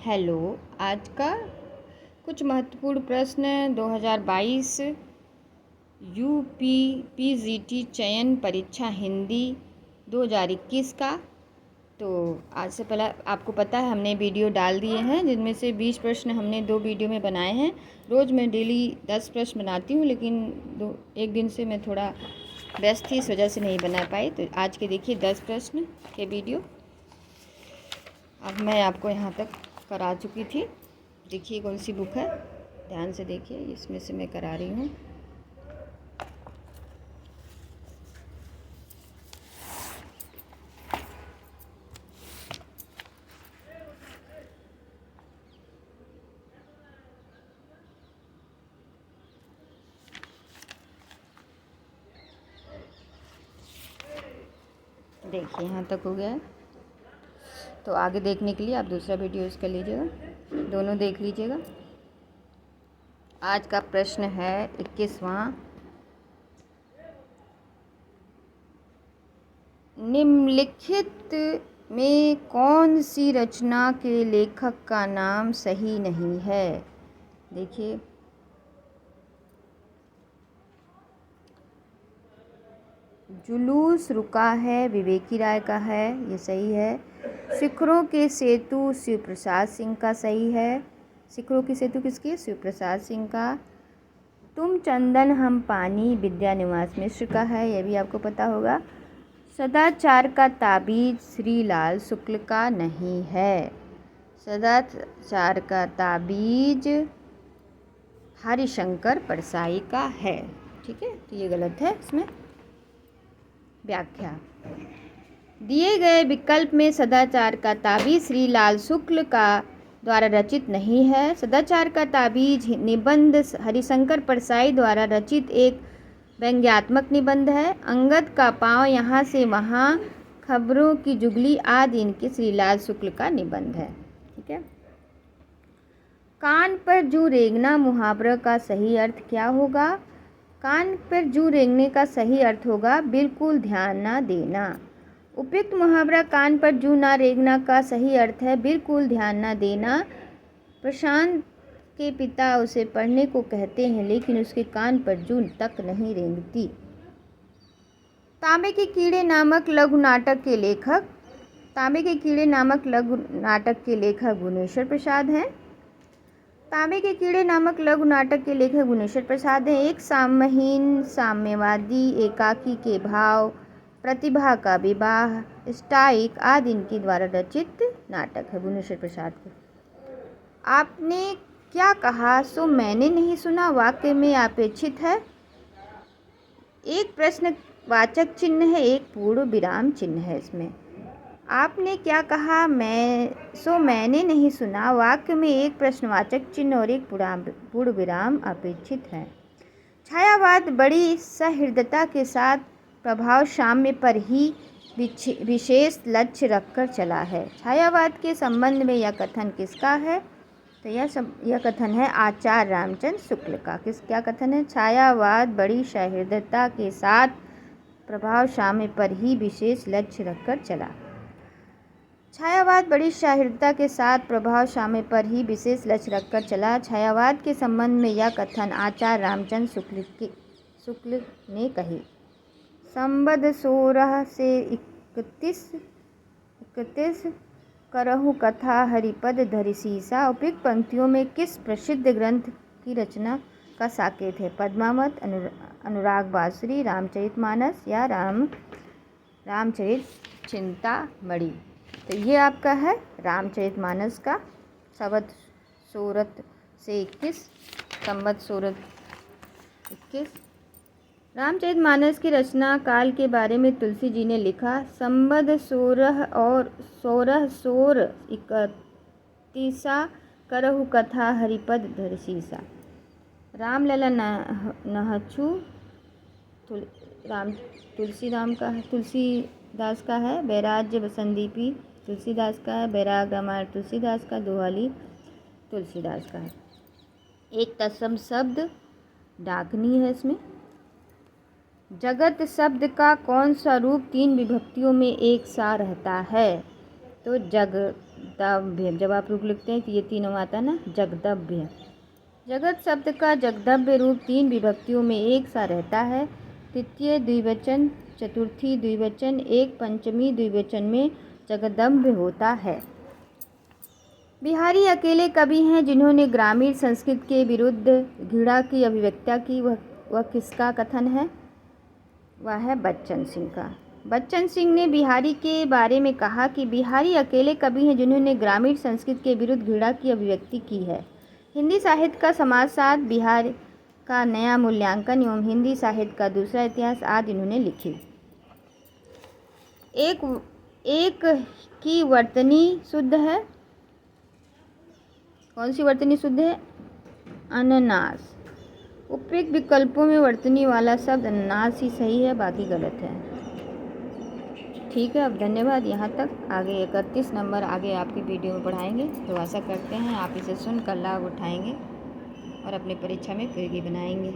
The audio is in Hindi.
हेलो। आज का कुछ महत्वपूर्ण प्रश्न 2022 यूपी पीजीटी चयन परीक्षा हिंदी 2021 का। तो आज से पहले आपको पता है हमने वीडियो डाल दिए हैं, जिनमें से 20 प्रश्न हमने 2 वीडियो में बनाए हैं। रोज़ मैं डेली 10 प्रश्न बनाती हूँ, लेकिन एक दिन से मैं थोड़ा व्यस्त थी, इस वजह से नहीं बना पाई। तो आज के देखिए 10 प्रश्न के वीडियो अब मैं आपको यहाँ तक करा चुकी थी। देखिए कौन सी बुक है, ध्यान से देखिए, इसमें से मैं करा रही हूँ। देखिए यहाँ तक हो गया है। तो आगे देखने के लिए आप दूसरा वीडियो इसका लीजिएगा, दोनों देख लीजिएगा। आज का प्रश्न है 21वां। निम्नलिखित में कौन सी रचना के लेखक का नाम सही नहीं है? देखिए, जुलूस रुका है विवेकी राय का है, ये सही है। शिखरों के सेतु शिव प्रसाद सिंह का सही है। शिखरों की सेतु किसकी? शिव प्रसाद सिंह का। तुम चंदन हम पानी विद्यानिवास मिश्र का है, यह भी आपको पता होगा। सदाचार का ताबीज श्रीलाल शुक्ल का नहीं है। सदाचार का ताबीज हरिशंकर परसाई का है। ठीक है, तो ये गलत है। इसमें व्याख्या, दिए गए विकल्प में सदाचार का ताबीज श्रीलाल शुक्ल का द्वारा रचित नहीं है। सदाचार का ताबीज निबंध हरिशंकर परसाई द्वारा रचित एक व्यंग्यात्मक निबंध है। अंगद का पाँव यहाँ से वहाँ, खबरों की जुगली आदि इनके श्रीलाल शुक्ल का निबंध है। ठीक है। कान पर जूं रेंगना मुहावरा का सही अर्थ क्या होगा? कान पर जूं रेंगने का सही अर्थ होगा बिल्कुल ध्यान ना देना। उपयुक्त मुहावरा कान पर जूं ना रेंगना का सही अर्थ है बिल्कुल ध्यान ना देना। प्रशांत के पिता उसे पढ़ने को कहते हैं, लेकिन उसके कान पर जूं तक नहीं रेंगती। तांबे के कीड़े नामक लघु नाटक के लेखक, तांबे के कीड़े नामक लघु नाटक के लेखक गुणेश्वर प्रसाद हैं। तांबे के कीड़े नामक लघु नाटक के लेखक गुणेश्वर प्रसाद हैं। एक साम्यहीन, साम्यवादी, एकाकी के भाव, प्रतिभा का विवाह, स्टाइक आदि इनके द्वारा रचित नाटक है गुणेश्वर प्रसाद के। आपने क्या कहा सो मैंने नहीं सुना वाक्य में अपेक्षित है। एक प्रश्नवाचक चिन्ह है, एक पूर्ण विराम चिन्ह है। इसमें आपने क्या कहा मैंने नहीं सुना वाक्य में एक प्रश्नवाचक चिन्ह और एक पूर्ण विराम अपेक्षित है। छायावाद बड़ी सहृदयता के साथ प्रभाव साम्य पर ही विशेष लक्ष्य रखकर चला है। छायावाद के संबंध में यह कथन किसका है? तो यह कथन है आचार्य रामचंद्र शुक्ल का। क्या कथन है? छायावाद बड़ी सहृदयता के साथ प्रभाव साम्य पर ही विशेष लक्ष्य रखकर चला। छायावाद बड़ी सहृदयता के साथ प्रभाव साम्य पर ही विशेष लक्ष्य रखकर चला। छायावाद के संबंध में यह कथन आचार्य रामचंद्र शुक्ल ने कही। संबंध 16 से 31 करहु कथा हरिपद धरि सीसा उपयुक्त पंक्तियों में किस प्रसिद्ध ग्रंथ की रचना का साकेत है? पद्मावत, अनुराग बांसुरी, रामचरितमानस या रामचरित चिंतामणि। तो ये आपका है रामचरितमानस का। संवत 16 से 21, संवत 16 21। रामचरितमानस की रचना काल के बारे में तुलसी जी ने लिखा। संबंध 16 और 31 करहु कथा हरिपद धरि सीसा। रामलला नहछु तुलसीदास का है। बैराज्य बसंदीपी तुलसीदास का है। बैराग रामायण तुलसीदास का। दोहली तुलसीदास का है। एक तत्सम शब्द डाकनी है इसमें। जगत शब्द का कौन सा रूप 3 विभक्तियों में एक सा रहता है? तो जगदव्य, जब आप रूप लिखते हैं तो ये तीनों आता है ना, जगदव्य। जगत शब्द का जगदव्य रूप 3 विभक्तियों में एक सा रहता है। तृतीय द्विवचन, चतुर्थी द्विवचन, एक पंचमी द्विवचन में जगदम्ब होता है। बिहारी अकेले कवि हैं जिन्होंने ग्रामीण संस्कृत के विरुद्ध घृणा की अभिव्यक्ति की। वह किसका कथन है? वह है बच्चन सिंह का। बच्चन सिंह ने बिहारी के बारे में कहा कि बिहारी अकेले कवि हैं जिन्होंने ग्रामीण संस्कृत के विरुद्ध घृणा की अभिव्यक्ति की है। हिंदी साहित्य का समाजशास्त्र, बिहार का नया मूल्यांकन एवं हिंदी साहित्य का दूसरा इतिहास आदि इन्होंने लिखी। एक की वर्तनी शुद्ध है। कौन सी वर्तनी शुद्ध है? अननास। उपयुक्त विकल्पों में वर्तनी वाला शब्द अननास ही सही है, बाकी गलत है। ठीक है, अब धन्यवाद यहाँ तक। आगे 31 नंबर आगे आपकी वीडियो में पढ़ाएंगे, तो आशा करते हैं आप इसे सुनकर लाभ उठाएंगे और अपनी परीक्षा में उपयोगी बनाएंगे।